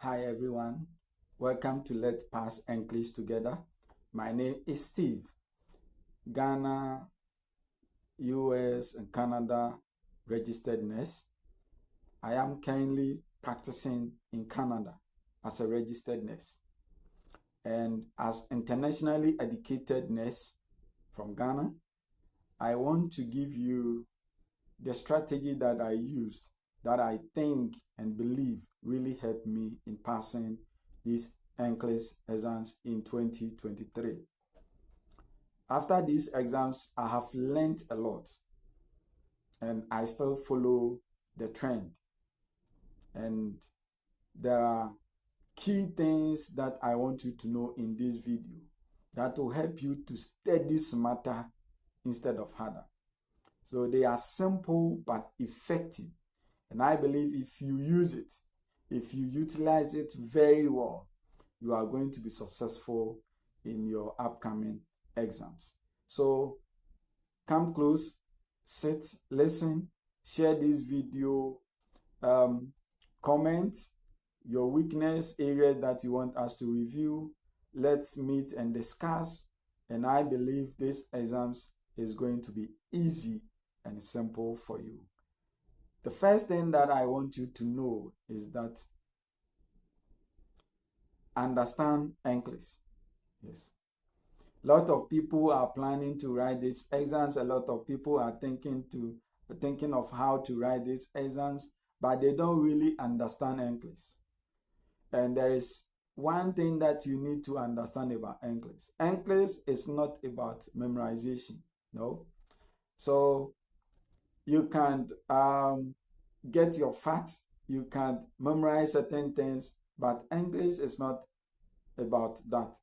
Hi everyone, welcome to Let's Pass English Together. My name is Steve. Ghana, US, and Canada registered nurse. I am currently practicing in Canada as a registered nurse. And as internationally educated nurse from Ghana, I want to give you the strategy that I used that I think and believe really helped me in passing these NCLEX exams in 2023. After these exams, I have learned a lot and I still follow the trend. And there are key things that I want you to know in this video that will help you to study smarter instead of harder. So they are simple but effective. And I believe if you use it, if you utilize it very well, you are going to be successful in your upcoming exams. So come close, sit, listen, share this video, comment your weakness areas that you want us to review. Let's meet and discuss. And I believe this exams is going to be easy and simple for you. The first thing that I want you to know is that understand NCLEX. Yes. A lot of people are planning to write these exams. A lot of people are thinking of how to write these exams, but they don't really understand NCLEX. And there is one thing that you need to understand about NCLEX. NCLEX is not about memorization, no. So you can get your facts, you can memorize certain things, but English is not about that.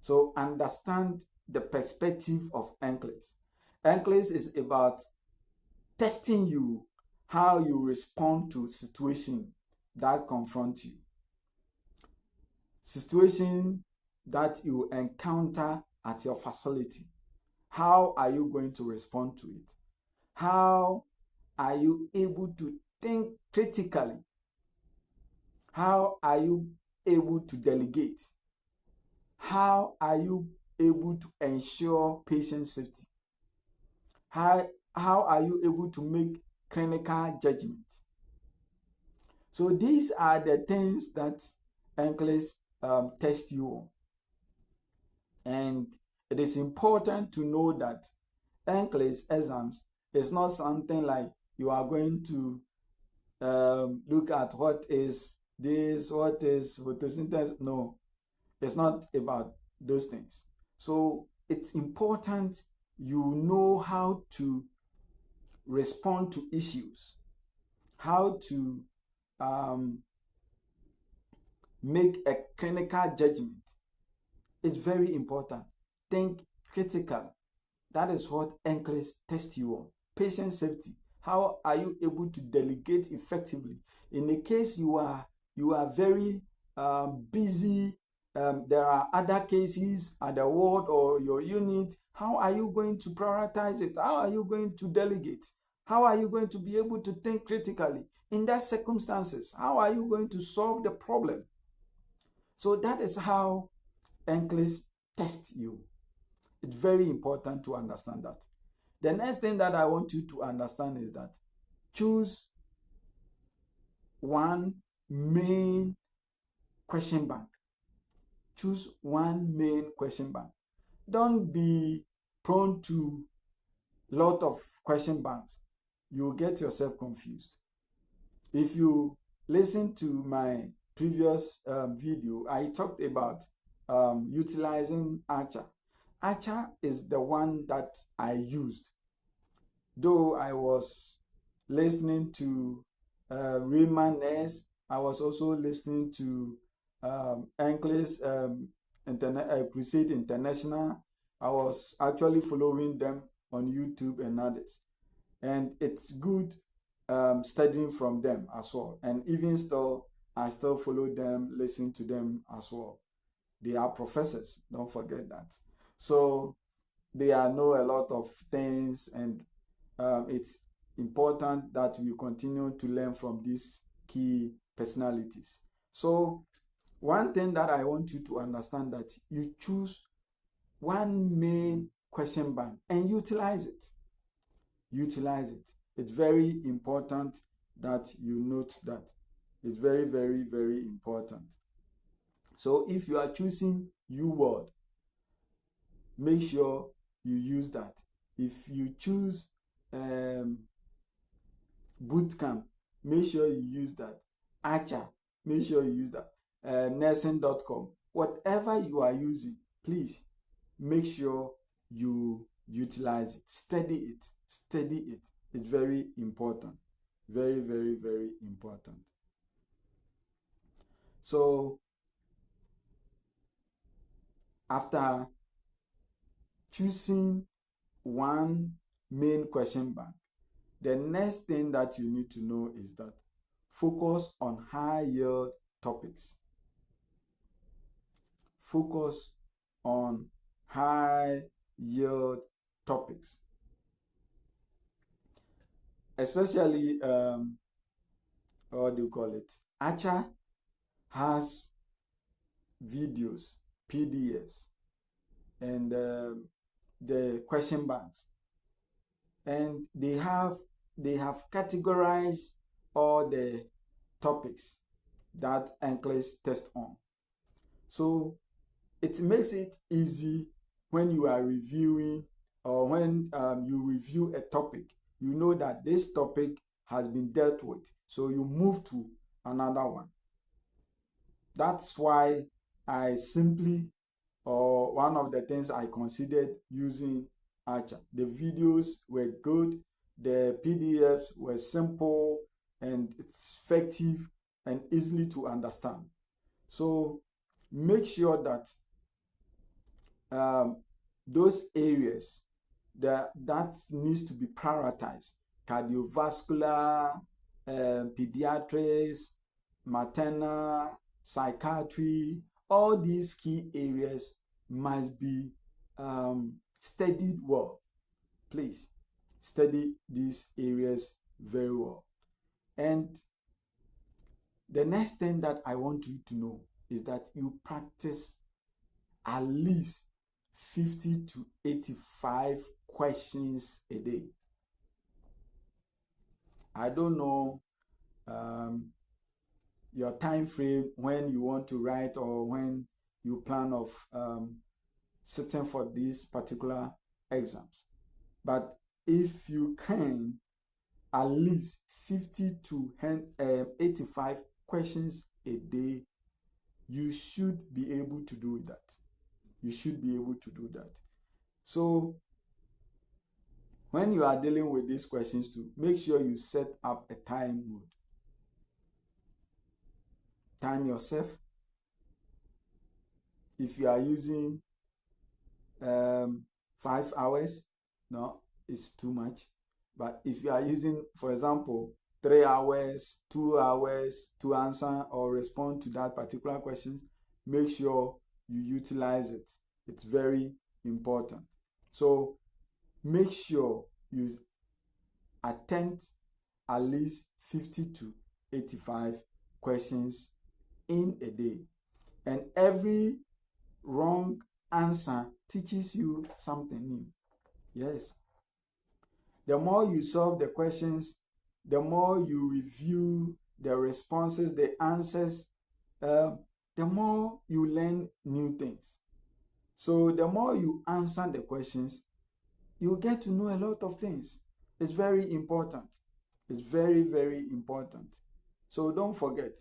So understand the perspective of English. English is about testing you, how you respond to situation that confront you. Situation that you encounter at your facility. How are you going to respond to it? How are you able to think critically? How are you able to delegate? How are you able to ensure patient safety? How are you able to make clinical judgment? So these are the things that NCLEX tests you on. And it is important to know that NCLEX exams is not something like you are going to look at what is this, what is photosynthesis. No, it's not about those things. So it's important you know how to respond to issues, how to make a clinical judgment. It's very important. Think critical. That is what NCLEX tests you on. Patient safety. How are you able to delegate effectively? In the case you are very busy, there are other cases at the ward or your unit. How are you going to prioritize it? How are you going to delegate? How are you going to be able to think critically in that circumstances? How are you going to solve the problem? So that is how NCLEX tests you. It's very important to understand that. The next thing that I want you to understand is that choose one main question bank. Choose one main question bank. Don't be prone to a lot of question banks. You'll get yourself confused. If you listen to my previous video, I talked about utilizing Archer. Archer is the one that I used. Though I was listening to Raymond Ness, I was also listening to NCLEX Crusade International. I was actually following them on YouTube and others. And it's good studying from them as well. And even still, I still follow them, listen to them as well. They are professors, don't forget that. So they know a lot of things, and it's important that we continue to learn from these key personalities. So One thing that I want you to understand, that you choose one main question bank and utilize it. Utilize it. It's very important that you note that. It's very, very, very important. So if you are choosing U-word, make sure you use that. If you choose bootcamp, make sure you use that. Archer, make sure you use that. Nursing.com, whatever you are using, please make sure you utilize it. Study it. Study it. It's very important. Very, very, very important. So after choosing one main question bank, the next thing that you need to know is that focus on high yield topics. Focus on high yield topics. Especially, what do you call it? Archer has videos, PDFs, and the question banks, and they have categorized all the topics that NCLEX test on. So it makes it easy when you are reviewing, or when you review a topic, you know that this topic has been dealt with, so you move to another one. That's why I simply, or one of the things I considered using Archer. The videos were good, the PDFs were simple, and it's effective and easily to understand. So make sure that those areas that needs to be prioritized: cardiovascular, pediatrics, maternal, psychiatry. All these key areas must be studied well. Please study these areas very well. And the next thing that I want you to know is that you practice at least 50 to 85 questions a day. I don't know your time frame when you want to write, or when you plan of sitting for these particular exams. But if you can, at least 50 to 85 questions a day, you should be able to do that. You should be able to do that. So when you are dealing with these questions too, make sure you set up a time mode. Time yourself. If you are using 5 hours, no, it's too much. But if you are using, for example, 3 hours, 2 hours to answer or respond to that particular question, make sure you utilize it. It's very important. So make sure you attempt at least 50 to 85 questions in a day. And every wrong answer teaches you something new. Yes. The more you solve the questions, the more you review the responses, the answers, the more you learn new things. So the more you answer the questions, you get to know a lot of things. It's very important. It's very, very important. So don't forget,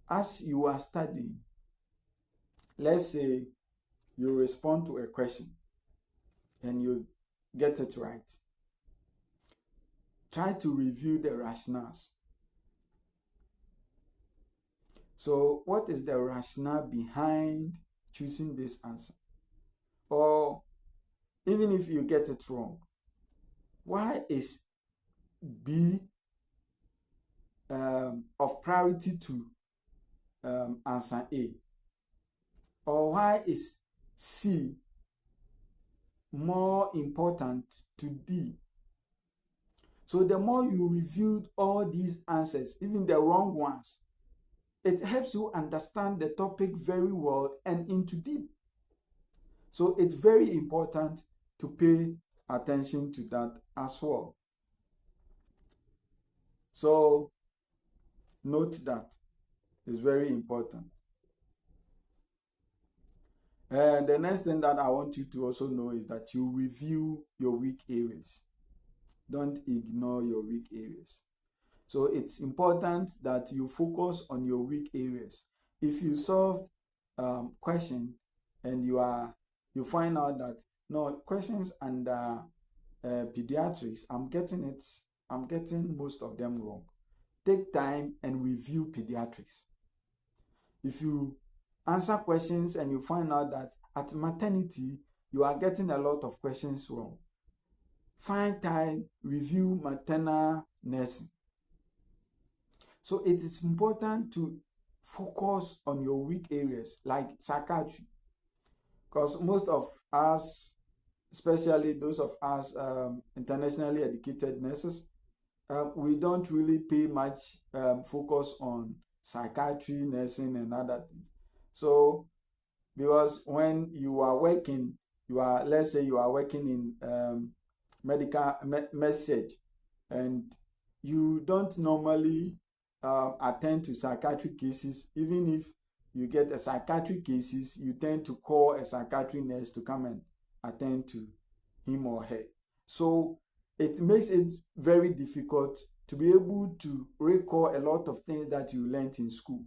as you are studying, let's say you respond to a question and you get it right. Try to review the rationales. So what is the rationale behind choosing this answer? Or even if you get it wrong, why is B of priority to answer A? Or why is C more important to D? So the more you reviewed all these answers, even the wrong ones, it helps you understand the topic very well and into deep. So it's very important to pay attention to that as well. So note that it's very important. And the next thing that I want you to also know is that you review your weak areas. Don't ignore your weak areas. So it's important that you focus on your weak areas. If you solved question and you find out that no questions under pediatrics, I'm getting most of them wrong. Take time and review pediatrics. If you answer questions and you find out that at maternity you are getting a lot of questions wrong, find time, review maternal nursing. So it is important to focus on your weak areas like psychiatry, because most of us, especially those of us internationally educated nurses, we don't really pay much focus on psychiatry, nursing, and other things. So, because when you are working, let's say you are working in medical message, and you don't normally attend to psychiatric cases. Even if you get a psychiatric cases, you tend to call a psychiatric nurse to come and attend to him or her. So it makes it very difficult to be able to recall a lot of things that you learned in school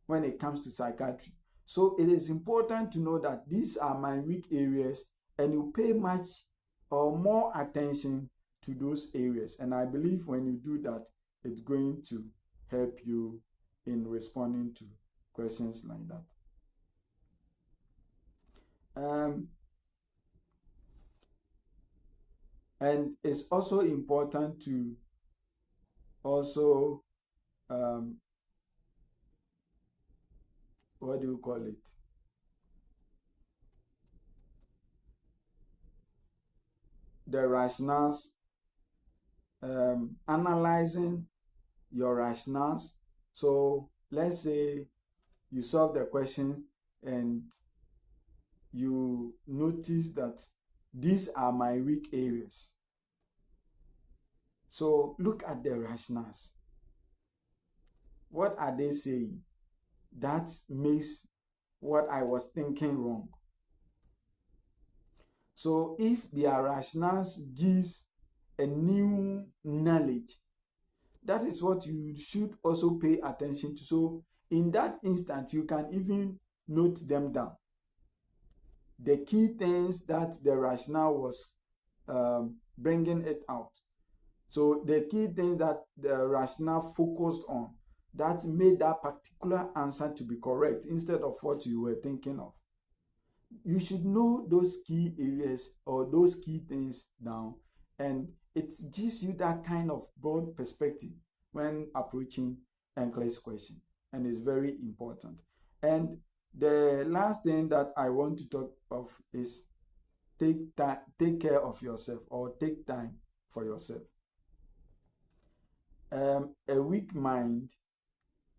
when it comes to psychiatry. So it is important to know that these are my weak areas, and you pay much or more attention to those areas. And I believe when you do that, it's going to help you in responding to questions like that. And it's also important to also what do you call it? The rationales, analyzing your rationales. So let's say you solve the question and you notice that these are my weak areas. So look at the rationales. What are they saying? That makes what I was thinking wrong. So if their rationales gives a new knowledge, that is what you should also pay attention to. So in that instant, you can even note them down. The key things that the rationale was bringing it out. So the key thing that the rationale focused on that made that particular answer to be correct instead of what you were thinking of. You should know those key areas or those key things down, and it gives you that kind of broad perspective when approaching NCLEX question, and it's very important. And the last thing that I want to talk of is take care of yourself, or take time for yourself. A weak mind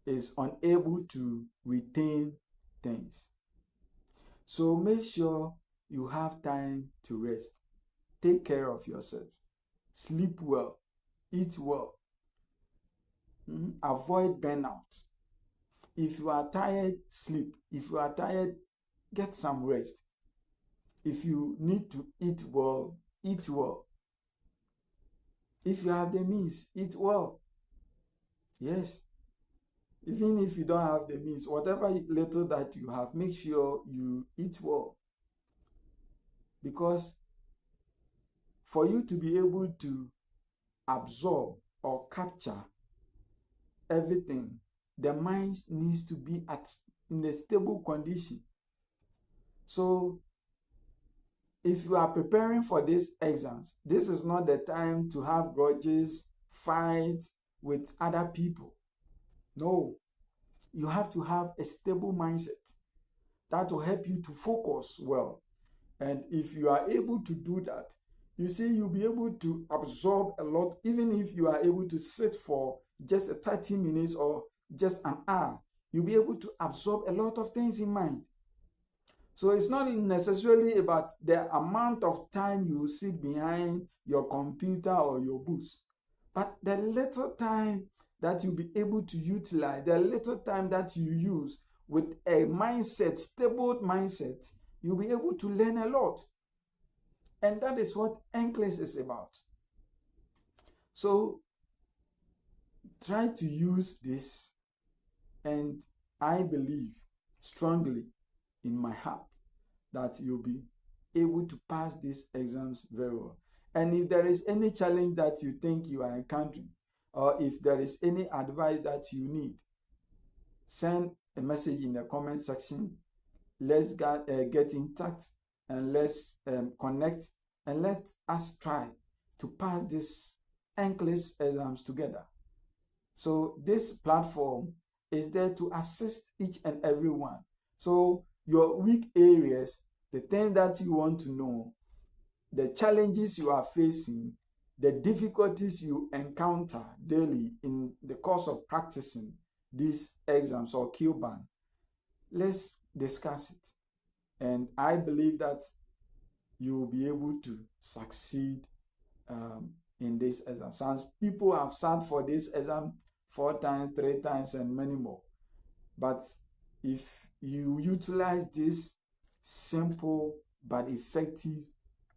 is unable to retain things. So make sure you have time to rest. Take care of yourself. Sleep well. Eat well. Avoid burnout. If you are tired, sleep. If you are tired, get some rest. If you need to eat well, eat well. If you have the means, eat well. Yes. Even if you don't have the means, whatever little that you have, make sure you eat well. Because for you to be able to absorb or capture everything, the mind needs to be in a stable condition. So if you are preparing for these exams, this is not the time to have grudges, fight with other people. No, you have to have a stable mindset that will help you to focus well. And if you are able to do that, you see, you'll be able to absorb a lot. Even if you are able to sit for just 30 minutes or just an hour, you'll be able to absorb a lot of things in mind. So it's not necessarily about the amount of time you sit behind your computer or your books, but the little time that you'll be able to utilize, the little time that you use with a mindset, stable mindset, you'll be able to learn a lot. And that is what NCLEX is about. So try to use this, and I believe strongly in my heart that you'll be able to pass these exams very well. And if there is any challenge that you think you are encountering, or if there is any advice that you need, send a message in the comment section. Let's get in touch, and let's connect, and let us try to pass these NCLEX exams together. So this platform is there to assist each and every one. So your weak areas, the things that you want to know, the challenges you are facing, the difficulties you encounter daily in the course of practicing these exams or QBAN, let's discuss it. And I believe that you will be able to succeed in this exam. Some people have sat for this exam 4 times, 3 times, and many more. But if you utilize this simple but effective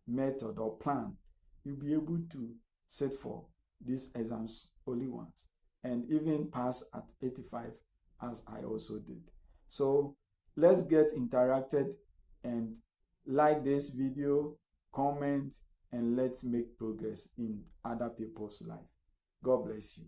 method or plan, you'll be able to sit for these exams only once and even pass at 85, as I also did. So let's get interacted, and like this video, comment, and let's make progress in other people's life. God bless you.